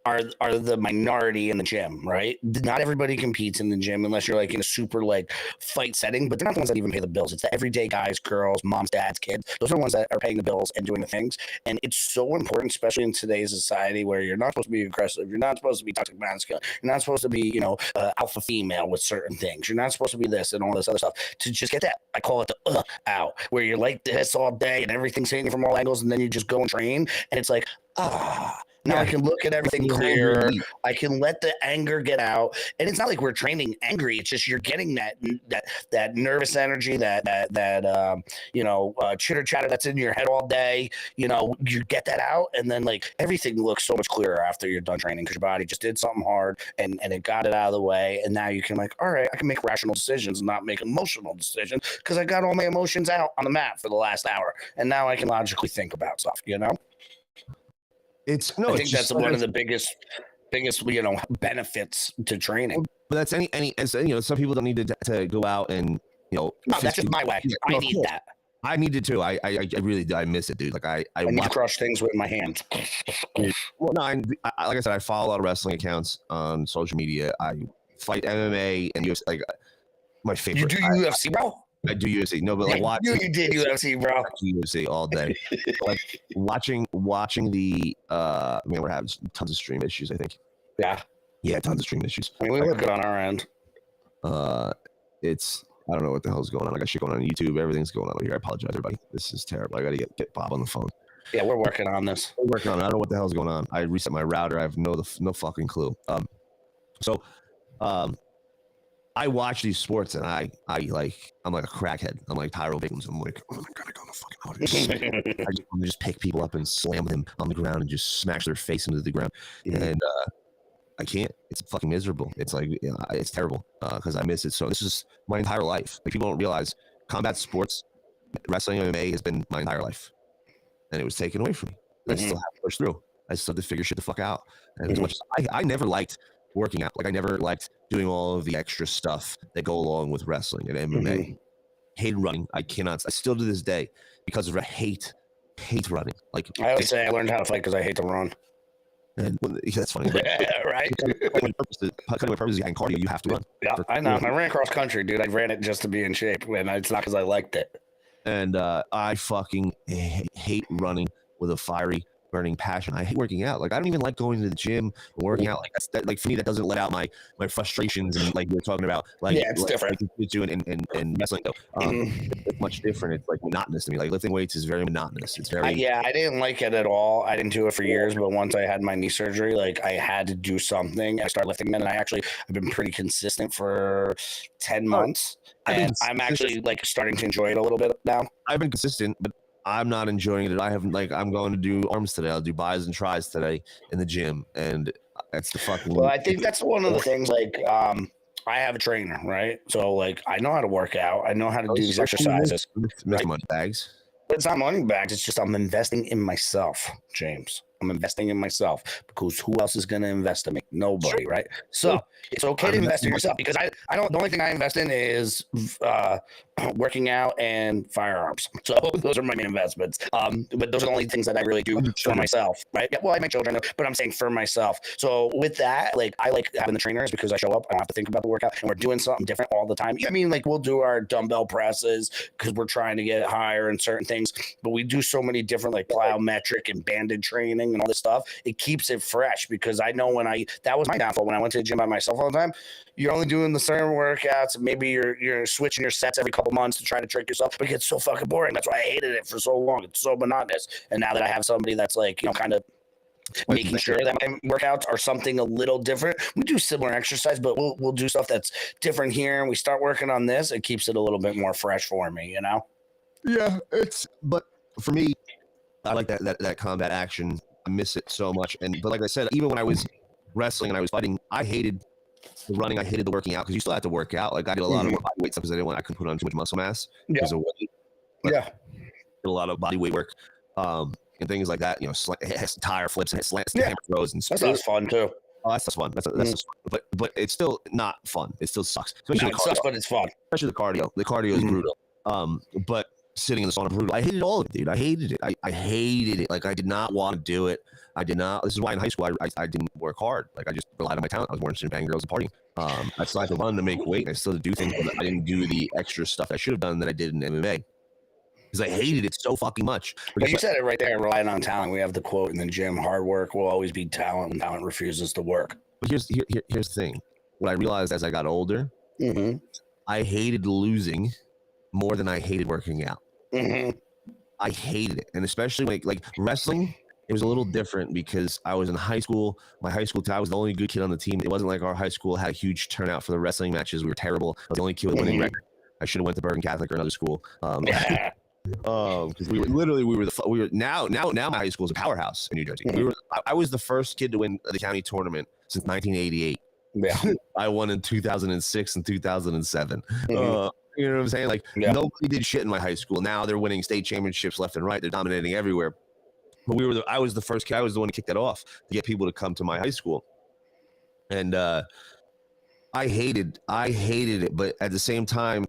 are the minority in the gym, right? Not everybody competes in the gym unless you're, like, in a super, like, fight setting, but they're not the ones that even pay the bills. It's the everyday guys, girls, moms, dads, kids. Those are the ones that are paying the bills and doing the things. And it's so important, especially in today's society where you're not supposed to be aggressive. You're not supposed to be toxic masculine. You're not supposed to be, you know, alpha female with certain things. You're not supposed to be this and all this other stuff. To just get that, I call it the out, where you're like this all day and everything's hitting you from all angles, and then you just go and train, and it's like, Now I can look at everything clearer. I can let the anger get out, and it's not like we're training angry. It's just you're getting that nervous energy, that chitter chatter that's in your head all day. You get that out, and then like everything looks so much clearer after you're done training because your body just did something hard and it got it out of the way, and now you can like, all right, I can make rational decisions and not make emotional decisions because I got all my emotions out on the mat for the last hour, and now I can logically think about stuff. I think that's one of the biggest benefits to training. But that's some people don't need to go out and no, that's just my way. I need that. I need it too. I really do. I miss it, dude. Like I need to crush things with my hands. Well, no, like I said, I follow a lot of wrestling accounts on social media. I fight MMA and UFC. Like my favorite. You do UFC, bro? I do UFC. No, but like watching. You did UFC, bro. UFC all day. Like watching the we're having tons of stream issues. I think. Yeah, tons of stream issues. I mean, we look good on our end. I don't know what the hell's going on. I got shit going on YouTube. Everything's going on over here. I apologize, everybody. This is terrible. I got to get Bob on the phone. Yeah, we're working on this. We're working on it. I don't know what the hell's going on. I reset my router. I have no fucking clue. I watch these sports and I'm like a crackhead. I'm like Tyro Biggins. I'm like, oh my god, I go to fucking out. I just pick people up and slam them on the ground and just smash their face into the ground. And I can't. It's fucking miserable. It's like it's terrible because I miss it. So this is my entire life. Like people don't realize combat sports, wrestling, MMA has been my entire life, and it was taken away from me. I still have to push through. I still have to figure shit the fuck out. And as much as I never liked working out. Like I never liked doing all of the extra stuff that go along with wrestling and MMA. Hated running. I still to this day because of hate running. Like I always say I learned how to fight because I hate to run. And that's funny, right? Cutting my purposes and cardio, you have to run. Yeah, I know. I ran cross country, dude. I ran it just to be in shape, and it's not because I liked it. And I fucking hate running with a fiery, burning passion. I hate working out. Like I don't even like going to the gym and working out. Like like for me, that doesn't let out my frustrations and like you're talking about. Like it's different. Like doing and wrestling. It's much different. It's like monotonous to me. Like lifting weights is very monotonous. It's very I didn't like it at all. I didn't do it for years, but once I had my knee surgery, like I had to do something. I started lifting men, and I've been pretty consistent for 10 months. And I'm actually like starting to enjoy it a little bit now. I've been consistent, but I'm not enjoying it. I'm going to do arms today. I'll do bis and tries today in the gym, and that's the fucking. Well, I think that's one of the things. Like, I have a trainer, right? So, like, I know how to work out. I know how to do these exercises. Money bags. It's not money bags. It's just I'm investing in myself, James. I'm investing in myself because who else is going to invest in me? Nobody, right? So it's okay to invest in yourself because I don't. The only thing I invest in is working out and firearms. So those are my main investments. But those are the only things that I really do for myself, right? Yeah, well, I have my children, but I'm saying for myself. So with that, like I like having the trainers because I show up, I don't have to think about the workout, and we're doing something different all the time. I mean, like we'll do our dumbbell presses because we're trying to get higher in certain things, but we do so many different like plyometric and banded training and all this stuff. It keeps it fresh because I know that was my downfall when I went to the gym by myself all the time. You're only doing the certain workouts. Maybe you're switching your sets every couple months to try to trick yourself, but it gets so fucking boring. That's why I hated it for so long. It's so monotonous. And now that I have somebody that's like, kind of making sure that my workouts are something a little different. We do similar exercise, but we'll do stuff that's different here. And we start working on this. It keeps it a little bit more fresh for me, Yeah, but for me, I like that combat action. I miss it so much. But like I said, even when I was wrestling and I was fighting, I hated the running. I hated the working out because you still have to work out. Like I did a lot of body weight stuff because I couldn't put on too much muscle mass because of weight. But did a lot of body weight work and things like that. Tire flips and slants and hammer throws and stuff. That's fun too. Oh, that's fun. That's fun. But it's still not fun. It still sucks. It sucks, but it's fun. Especially the cardio. The cardio is brutal. But sitting in the sauna brutal. I hated all of it, dude. I hated it. I hated it. Like I did not want to do it. I did not. This is why in high school I didn't work hard. Like I just relied on my talent. I was more interested in banging girls and partying. I still had to run to make weight. I still had to do things, but I didn't do the extra stuff I should have done that I did in MMA because I hated it so fucking much. But you said it right there. Relying on talent. We have the quote in the gym: "Hard work will always be talent, and talent refuses to work." But here's the thing. What I realized as I got older, I hated losing more than I hated working out. I hated it, and especially like wrestling it was a little different because I was in high school. My high school, I was the only good kid on the team. It wasn't like our high school had a huge turnout for the wrestling matches. We were terrible. I was the only kid with winning record. I should have went to Bergen Catholic or another school. Because we were now my high school is a powerhouse in New Jersey. I was the first kid to win the county tournament since 1988. Yeah, I won in 2006 and 2007. You know what I'm saying? Like nobody did shit in my high school. Now they're winning state championships left and right. They're dominating everywhere. But I was the first kid. I was the one to kick that off to get people to come to my high school. And I hated it, but at the same time,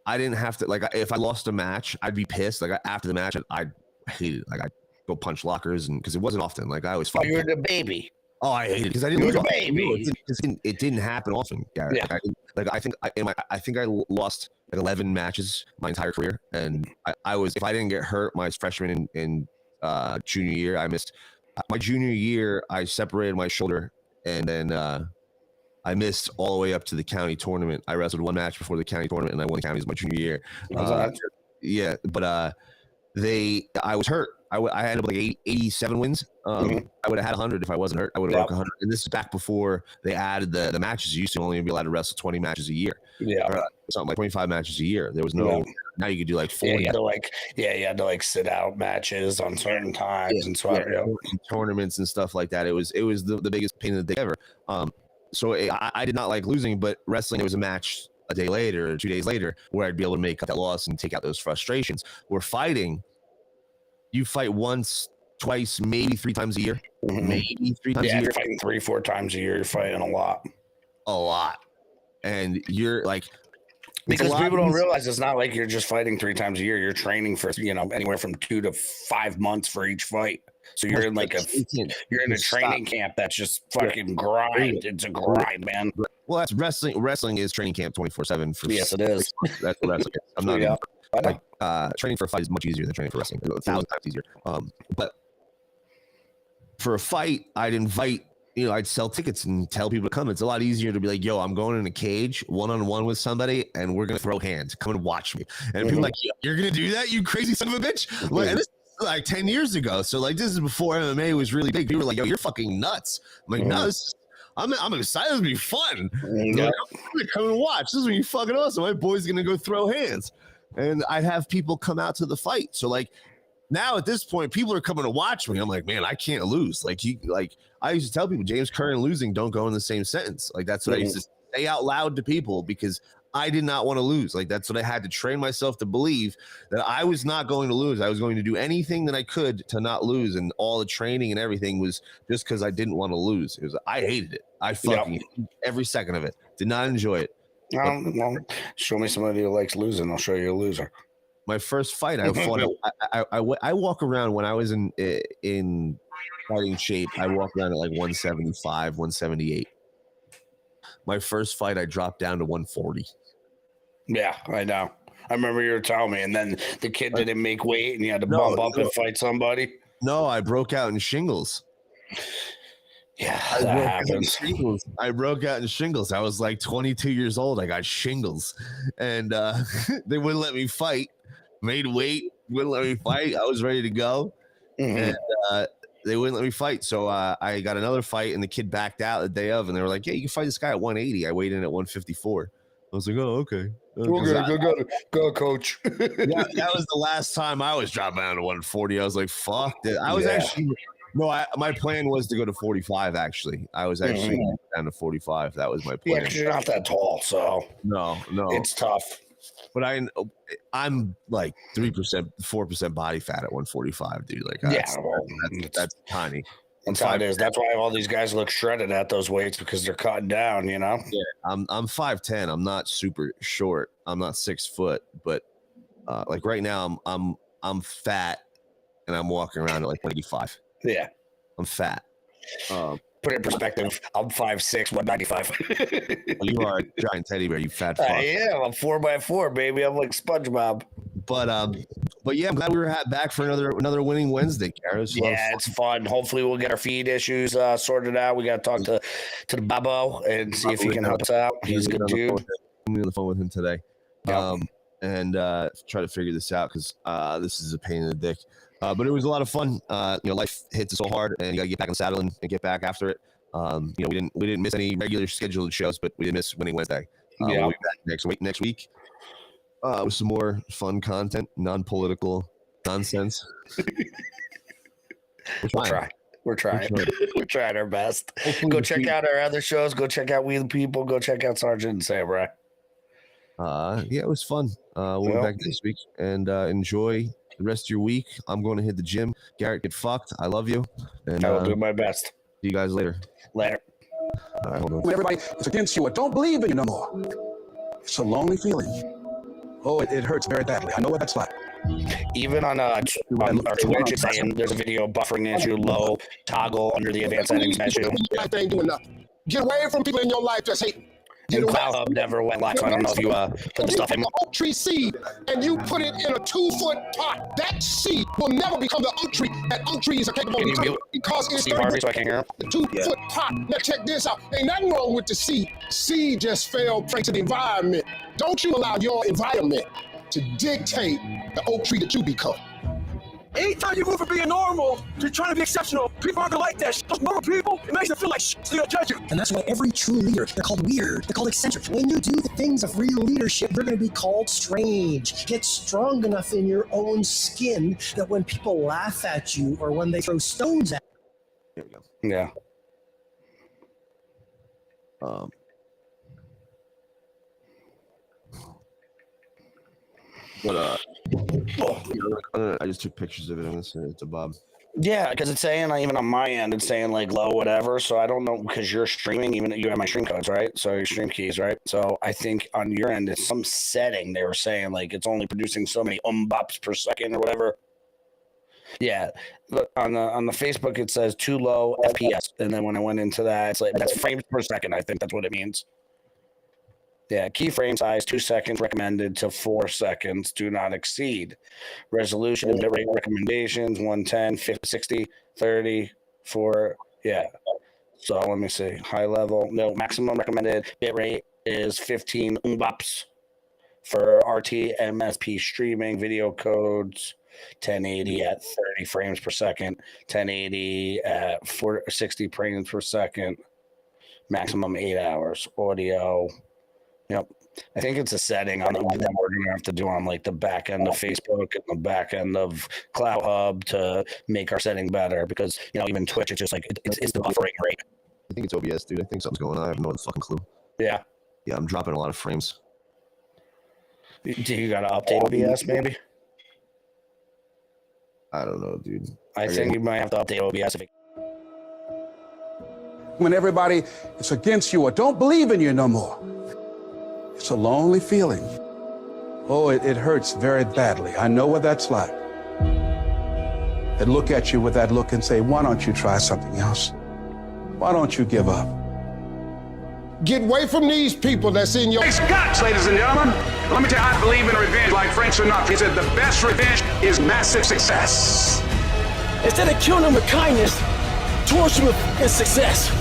I didn't have to, like, if I lost a match, I'd be pissed. Like, after the match, I'd hate it. Like, I'd go punch lockers, and because it wasn't often. Like, I always fought. Oh, you're the baby. Oh, I hate it because I didn't. You're the baby. It didn't happen often, Garrett. Yeah. I think I lost like 11 matches my entire career, and I was, if I didn't get hurt my freshman in junior year, I missed my junior year. I separated my shoulder, and then I missed all the way up to the county tournament. I wrestled one match before the county tournament, and I won the counties my junior year. Yeah, but I was hurt. I had like 87 wins. I would have had 100 if I wasn't hurt. I would have broke 100. And this is back before they added the matches. You used to only be allowed to wrestle 20 matches a year. Yeah, or something like 25 matches a year. There was no. Now you could do like 40. You had to like sit out matches on certain times and so tournaments and stuff like that. It was the biggest pain in the dick ever. So I did not like losing, but wrestling, there was a match a day later or 2 days later where I'd be able to make up that loss and take out those frustrations. We're fighting. You fight once, twice, maybe 3 times a year. Maybe 3 times a year. You're fighting 3-4 times a year. You're fighting a lot. A lot. And you're like... Because people don't realize it's not like you're just fighting 3 times a year. You're training for, anywhere from 2 to 5 months for each fight. So you're in like a training camp that's just fucking grind. It's a grind, man. Well, that's wrestling. Wrestling is training camp 24/7. Yes, it is. That's what wrestling is. I'm not training for a fight is much easier than training for wrestling. 1,000 times easier. But for a fight, I'd invite. I'd sell tickets and tell people to come. It's a lot easier to be like, yo, I'm going in a cage one-on-one with somebody and we're going to throw hands. Come and watch me. And people are like, you're going to do that, you crazy son of a bitch? Like, and this is like 10 years ago. So like, this is before MMA was really big. People were like, yo, you're fucking nuts. I'm like, no, I'm excited. This will be fun. Like, I'm going to come and watch. This is going to be fucking awesome. My boy's going to go throw hands. And I'd have people come out to the fight. So like, now at this point, people are coming to watch me. I'm like, man, I can't lose. Like I used to tell people, James Curran and losing don't go in the same sentence. Like that's what I used to say out loud to people because I did not want to lose. Like that's what I had to train myself to believe, that I was not going to lose. I was going to do anything that I could to not lose, and all the training and everything was just because I didn't want to lose. I hated it. I fucking hated every second of it. Did not enjoy it. Well, show me somebody who likes losing. I'll show you a loser. My first fight, I fought. I walk around when I was in fighting shape. I walk around at like 175, 178. My first fight, I dropped down to 140. Yeah, I know. I remember you were telling me, and then the kid didn't make weight, and you had to bump up and fight somebody. No, I broke out in shingles. Yeah, that happens. I broke out in shingles. I was like 22 years old. I got shingles, and they wouldn't let me fight. Made weight, wouldn't let me fight. I was ready to go, and they wouldn't let me fight. So I got another fight, and the kid backed out the day of, and they were like, "Yeah, you can fight this guy at 180." I weighed in at 154. I was like, "Oh, okay." Go, coach. That was the last time I was dropping down to 140. I was like, "Fuck it." I was actually my plan was to go to 45. Actually, I was actually down to 45. That was my plan. Yeah, because you're not that tall, so no, it's tough. But I'm like 3%, 4% body fat at 145, dude. Like, that's tiny. That's how it is. That's why all these guys look shredded at those weights, because they're cutting down. Yeah, I'm 5'10". I'm not super short. I'm not 6 foot, but like right now, I'm fat, and I'm walking around at like 185. Yeah, I'm fat. Put it in perspective, I'm 5'6", 195. You are a giant teddy bear, you fat fuck. Yeah, I'm 4x4, baby. I'm like SpongeBob. But yeah, I'm glad we were back for another winning Wednesday, Garrett. Yeah, it's fun. Hopefully we'll get our feed issues sorted out. We got to talk to the Babo and see if he can help us out. He's a good dude. I'm on the phone with him today. And try to figure this out, because this is a pain in the dick. But it was a lot of fun. Life hits us so hard, and you got to get back on the saddle and get back after it. We didn't miss any regular scheduled shows, but we didn't miss Winning Wednesday. We'll be back next week with some more fun content, non-political nonsense. We're trying our best. Hopefully go check out our other shows. Go check out We the People. Go check out Sergeant and Samurai. It was fun. We'll be back this week, and enjoy the rest of your week. I'm going to hit the gym. Garrett, get fucked. I love you. And I will do my best. See you guys later. Later. All right, hold on. When everybody is against you or don't believe in you no more, it's a lonely feeling. Oh, it hurts very badly. I know what that's like. Even on our Twitch, it's saying there's a video buffering issue, low, toggle under the advanced settings issue. Life ain't doing nothing. Get away from people in your life that's hating. And Cloud Hub never went live, so I don't know if you put the stuff in. Oak tree seed, and you put it in a 2-foot pot. That seed will never become the oak tree that oak trees are capable of becoming because it's Steve Harvey, so I can't hear him. the 2-foot pot. Now check this out. Ain't nothing wrong with the seed. Seed just fell prey to the environment. Don't you allow your environment to dictate the oak tree that you become. Anytime you move from being normal to trying to be exceptional, people aren't gonna like that. Those normal people, it makes them feel like so they're gonna judge you. And that's why every true leader, they're called weird, they're called eccentric. When you do the things of real leadership, you're going to be called strange. Get strong enough in your own skin that when people laugh at you or when they throw stones at There we go. Yeah. I just took pictures of it. I'm gonna send it to Bob. Yeah, because it's saying, even on my end, it's saying like low, whatever. So I don't know, because you're streaming, even you have my stream codes, right? So your stream keys, right? So I think on your end, it's some setting they were saying like it's only producing so many bops per second or whatever. Yeah, look, on the Facebook it says too low FPS, and then when I went into that, it's like that's frames per second. I think that's what it means. Yeah, keyframe size 2 seconds recommended to 4 seconds. Do not exceed. Resolution and bitrate recommendations 110, 50, 60, 30, 4. Yeah. So let me see. High level. No, maximum recommended bitrate is 15 bops for RT MSP streaming. Video codes 1080 at 30 frames per second, 1080 at 60 frames per second. Maximum 8 hours. Audio. Yep. I think it's a setting that we're going to have to do on like the back end of Facebook and the back end of Cloud Hub to make our setting better because, even Twitch, it's just like, it's the buffering rate. I think it's OBS, dude. I think something's going on. I have no fucking clue. Yeah. Yeah, I'm dropping a lot of frames. Do you got to update OBS maybe? I don't know, dude. I think you might have to update OBS. When everybody is against you or don't believe in you no more, it's a lonely feeling. Oh, it hurts very badly. I know what that's like. They look at you with that look and say, why don't you try something else? Why don't you give up? Get away from these people that's in your... Hey, Scotch, ladies and gentlemen. Let me tell you, I believe in revenge like Frank Sinatra. He said the best revenge is massive success. Instead of killing them with kindness, torture them with success.